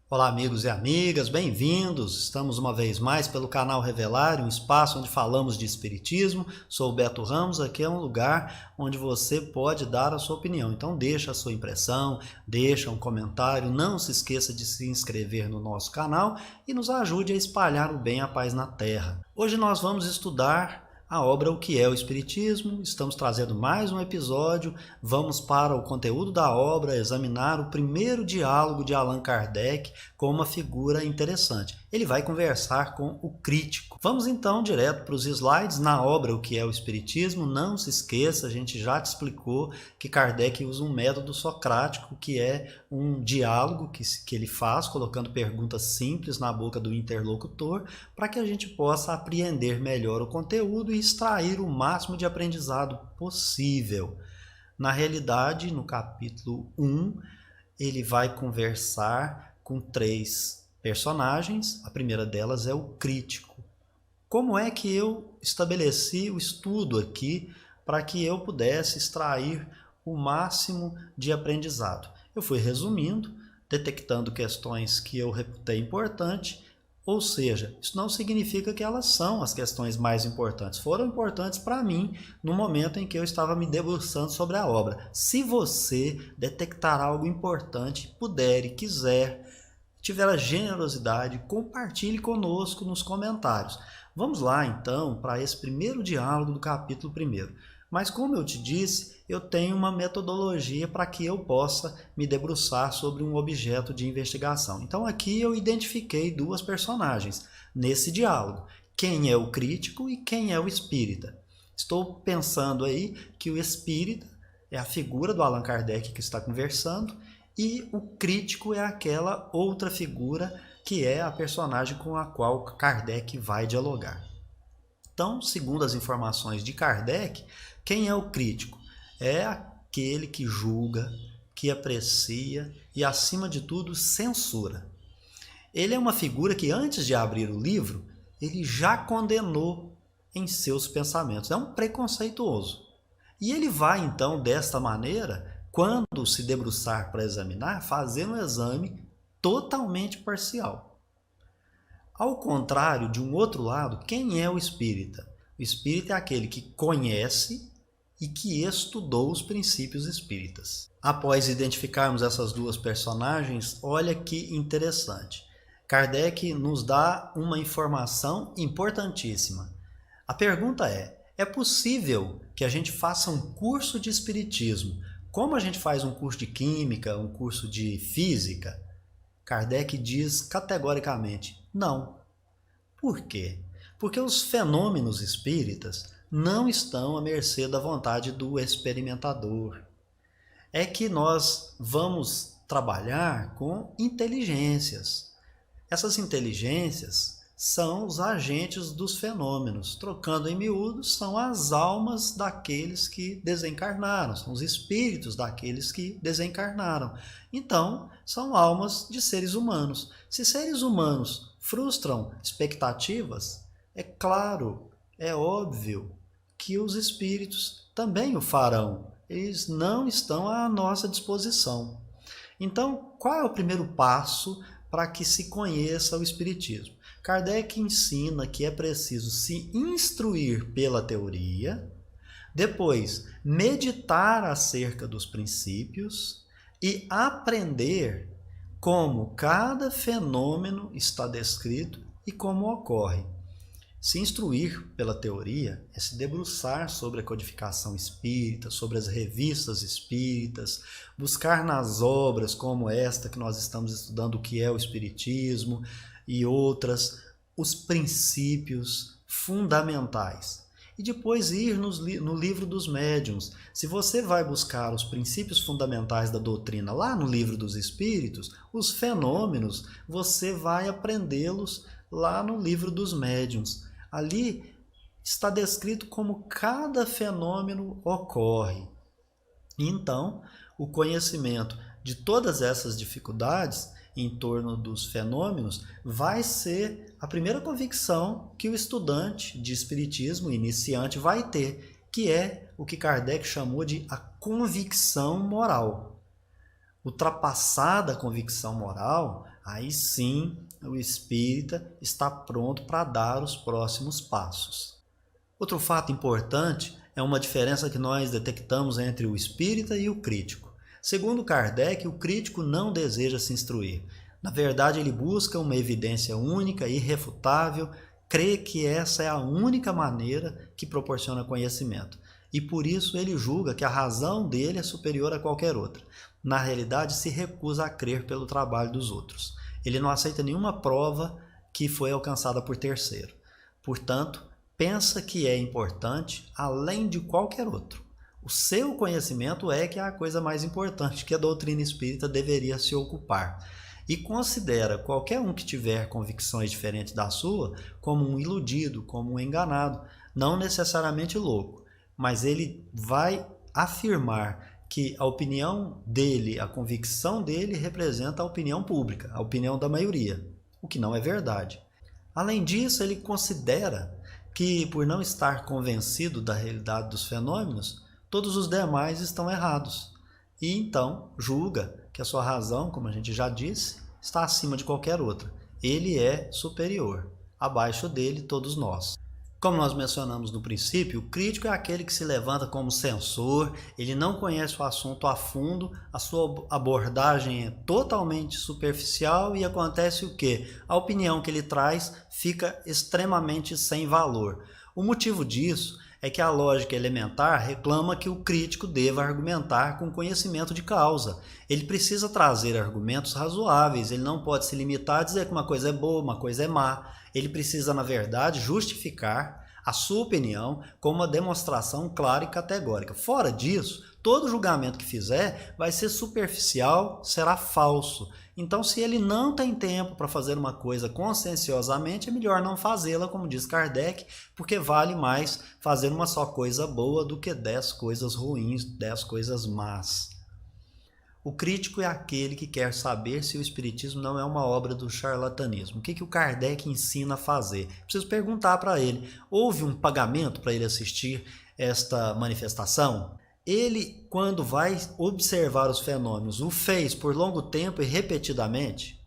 Olá, amigos e amigas, bem-vindos! Estamos uma vez mais pelo canal Revelar, um espaço onde falamos de Espiritismo. Sou o Beto Ramos, aqui é um lugar onde você pode dar a sua opinião. Então deixa a sua impressão, deixa um comentário, não se esqueça de se inscrever no nosso canal e nos ajude a espalhar o bem e a paz na Terra. Hoje nós vamos estudar a obra O que é o Espiritismo. Estamos trazendo mais um episódio, vamos para o conteúdo da obra, examinar o primeiro diálogo de Allan Kardec com uma figura interessante. Ele vai conversar com o crítico. Vamos então direto para os slides. Na obra O que é o Espiritismo, não se esqueça, a gente já te explicou que Kardec usa um método socrático, que é um diálogo que ele faz, colocando perguntas simples na boca do interlocutor, para que a gente possa apreender melhor o conteúdo e extrair o máximo de aprendizado possível. Na realidade, no capítulo 1, ele vai conversar com 3 personagens. A primeira delas é o crítico. Como é que eu estabeleci o estudo aqui para que eu pudesse extrair o máximo de aprendizado? Eu fui resumindo, detectando questões que eu reputei importantes. Ou seja, isso não significa que elas são as questões mais importantes. Foram importantes para mim no momento em que eu estava me debruçando sobre a obra. Se você detectar algo importante, puder e quiser, tiver a generosidade, compartilhe conosco nos comentários. Vamos lá então para esse primeiro diálogo do capítulo 1. Mas como eu te disse, eu tenho uma metodologia para que eu possa me debruçar sobre um objeto de investigação. Então aqui eu identifiquei 2 personagens nesse diálogo. Quem é o crítico e quem é o espírita. Estou pensando aí que o espírita é a figura do Allan Kardec que está conversando e o crítico é aquela outra figura que é a personagem com a qual Kardec vai dialogar. Então, segundo as informações de Kardec, quem é o crítico? É aquele que julga, que aprecia e, acima de tudo, censura. Ele é uma figura que, antes de abrir o livro, ele já condenou em seus pensamentos. É um preconceituoso. E ele vai, então, desta maneira, quando se debruçar para examinar, fazer um exame totalmente parcial. Ao contrário, de um outro lado, quem é o espírita? O espírita é aquele que conhece e que estudou os princípios espíritas. Após identificarmos essas 2 personagens, olha que interessante. Kardec nos dá uma informação importantíssima. A pergunta é possível que a gente faça um curso de espiritismo como a gente faz um curso de química, um curso de física? Kardec diz categoricamente, não. Por quê? Porque os fenômenos espíritas não estão à mercê da vontade do experimentador. É que nós vamos trabalhar com inteligências. Essas inteligências são os agentes dos fenômenos. Trocando em miúdos, são as almas daqueles que desencarnaram, são os espíritos daqueles que desencarnaram. Então, são almas de seres humanos. Se seres humanos frustram expectativas, é claro, é óbvio que os espíritos também o farão. Eles não estão à nossa disposição. Então, qual é o primeiro passo para que se conheça o espiritismo? Kardec ensina que é preciso se instruir pela teoria, depois meditar acerca dos princípios e aprender como cada fenômeno está descrito e como ocorre. Se instruir pela teoria é se debruçar sobre a codificação espírita, sobre as revistas espíritas, buscar nas obras como esta que nós estamos estudando, o que é o espiritismo, e outras, os princípios fundamentais. E depois ir no livro dos médiuns. Se você vai buscar os princípios fundamentais da doutrina lá no livro dos espíritos, os fenômenos, você vai aprendê-los lá no livro dos médiuns. Ali está descrito como cada fenômeno ocorre. Então, o conhecimento de todas essas dificuldades em torno dos fenômenos vai ser a primeira convicção que o estudante de espiritismo iniciante vai ter, que é o que Kardec chamou de a convicção moral. Ultrapassada a convicção moral, aí sim o espírita está pronto para dar os próximos passos. Outro fato importante é uma diferença que nós detectamos entre o espírita e o crítico. Segundo Kardec, o crítico não deseja se instruir. Na verdade, ele busca uma evidência única, irrefutável, crê que essa é a única maneira que proporciona conhecimento. E por isso ele julga que a razão dele é superior a qualquer outra. Na realidade, se recusa a crer pelo trabalho dos outros. Ele não aceita nenhuma prova que foi alcançada por terceiro. Portanto, pensa que é importante além de qualquer outro. O seu conhecimento é que é a coisa mais importante que a doutrina espírita deveria se ocupar. E considera qualquer um que tiver convicções diferentes da sua como um iludido, como um enganado, não necessariamente louco, mas ele vai afirmar que a opinião dele, a convicção dele representa a opinião pública, a opinião da maioria, o que não é verdade. Além disso, ele considera que, por não estar convencido da realidade dos fenômenos, todos os demais estão errados. E então julga que a sua razão, como a gente já disse, está acima de qualquer outra. Ele é superior. Abaixo dele, todos nós. Como nós mencionamos no princípio, o crítico é aquele que se levanta como censor, ele não conhece o assunto a fundo, a sua abordagem é totalmente superficial e acontece o quê? A opinião que ele traz fica extremamente sem valor. O motivo disso é que a lógica elementar reclama que o crítico deva argumentar com conhecimento de causa. Ele precisa trazer argumentos razoáveis, ele não pode se limitar a dizer que uma coisa é boa, uma coisa é má. Ele precisa, na verdade, justificar a sua opinião com uma demonstração clara e categórica. Fora disso, todo julgamento que fizer vai ser superficial, será falso. Então, se ele não tem tempo para fazer uma coisa conscienciosamente, é melhor não fazê-la, como diz Kardec, porque vale mais fazer uma só coisa boa do que 10 coisas ruins, 10 coisas más. O crítico é aquele que quer saber se o espiritismo não é uma obra do charlatanismo. O que o Kardec ensina a fazer? Preciso perguntar para ele, houve um pagamento para ele assistir esta manifestação? Ele, quando vai observar os fenômenos, o fez por longo tempo e repetidamente?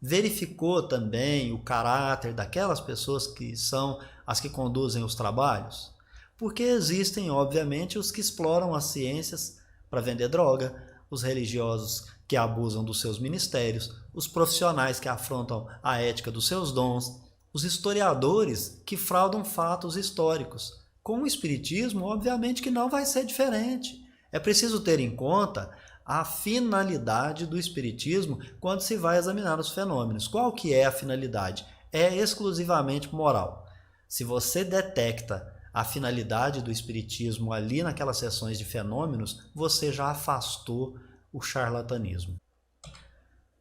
Verificou também o caráter daquelas pessoas que são as que conduzem os trabalhos? Porque existem, obviamente, os que exploram as ciências para vender droga, os religiosos que abusam dos seus ministérios, os profissionais que afrontam a ética dos seus dons, os historiadores que fraudam fatos históricos. Com o espiritismo, obviamente que não vai ser diferente. É preciso ter em conta a finalidade do espiritismo quando se vai examinar os fenômenos. Qual que é a finalidade? É exclusivamente moral. Se você detecta a finalidade do espiritismo ali naquelas sessões de fenômenos, você já afastou o charlatanismo.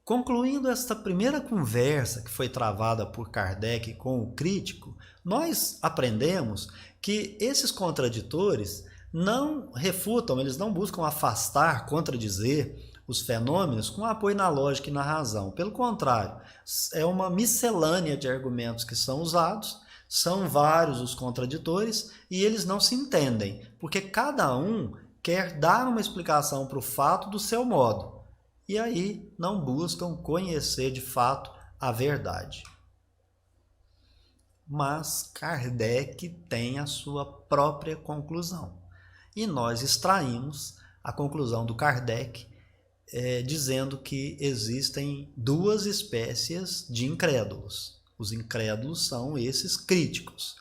Concluindo esta primeira conversa que foi travada por Kardec com o crítico, nós aprendemos que esses contraditores não refutam, eles não buscam afastar, contradizer os fenômenos com apoio na lógica e na razão. Pelo contrário, é uma miscelânea de argumentos que são usados. São vários os contraditores e eles não se entendem, porque cada um quer dar uma explicação para o fato do seu modo, e aí não buscam conhecer de fato a verdade. Mas Kardec tem a sua própria conclusão, e nós extraímos a conclusão do Kardec dizendo que existem duas espécies de incrédulos. Os incrédulos são esses críticos,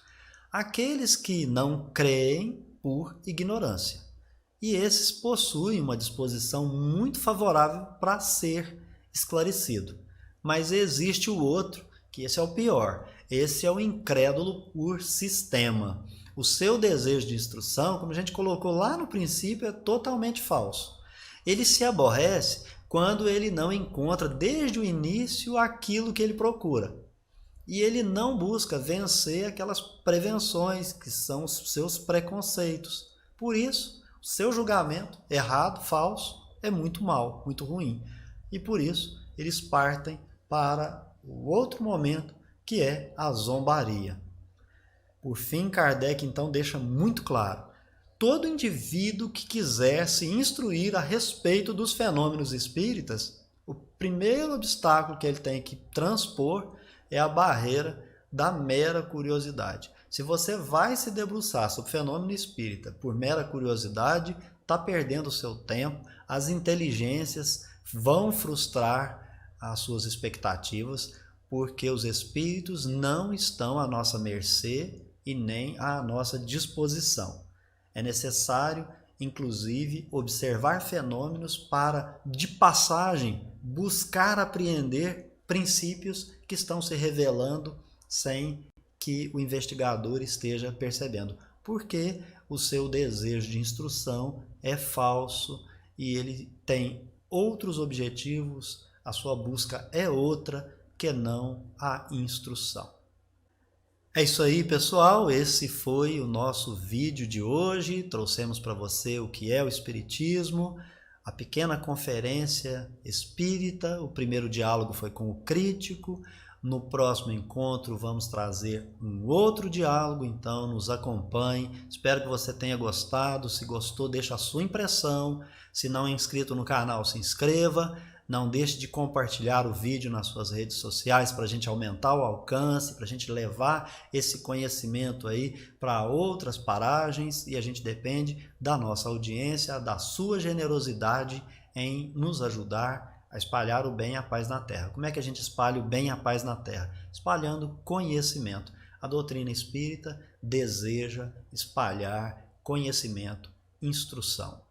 aqueles que não creem por ignorância. E esses possuem uma disposição muito favorável para ser esclarecido. Mas existe o outro, que esse é o pior. Esse é o incrédulo por sistema. O seu desejo de instrução, como a gente colocou lá no princípio, é totalmente falso. Ele se aborrece quando ele não encontra desde o início aquilo que ele procura. E ele não busca vencer aquelas prevenções que são os seus preconceitos. Por isso, o seu julgamento errado, falso, é muito mal, muito ruim. E por isso, eles partem para o outro momento, que é a zombaria. Por fim, Kardec então deixa muito claro: todo indivíduo que quiser se instruir a respeito dos fenômenos espíritas O primeiro obstáculo que ele tem que transpor é a barreira da mera curiosidade. Se você vai se debruçar sobre o fenômeno espírita por mera curiosidade, está perdendo o seu tempo, as inteligências vão frustrar as suas expectativas, porque os espíritos não estão à nossa mercê e nem à nossa disposição. É necessário, inclusive, observar fenômenos para, de passagem, buscar apreender princípios que estão se revelando sem que o investigador esteja percebendo, porque o seu desejo de instrução é falso e ele tem outros objetivos, a sua busca é outra que não a instrução. É isso aí, pessoal, esse foi o nosso vídeo de hoje. Trouxemos para você o que é o Espiritismo, a pequena conferência espírita. O primeiro diálogo foi com o crítico. No próximo encontro vamos trazer um outro diálogo, então nos acompanhe. Espero que você tenha gostado. Se gostou, deixa a sua impressão. Se não é inscrito no canal, se inscreva. Não deixe de compartilhar o vídeo nas suas redes sociais para a gente aumentar o alcance, para a gente levar esse conhecimento aí para outras paragens, e a gente depende da nossa audiência, da sua generosidade em nos ajudar a espalhar o bem e a paz na Terra. Como é que a gente espalha o bem e a paz na Terra? Espalhando conhecimento. A doutrina espírita deseja espalhar conhecimento, instrução.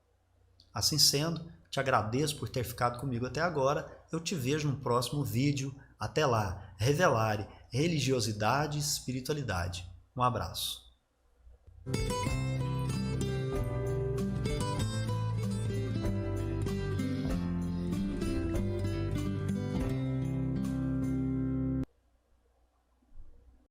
Assim sendo, te agradeço por ter ficado comigo até agora. Eu te vejo no próximo vídeo. Até lá. Revelare religiosidade e espiritualidade. Um abraço.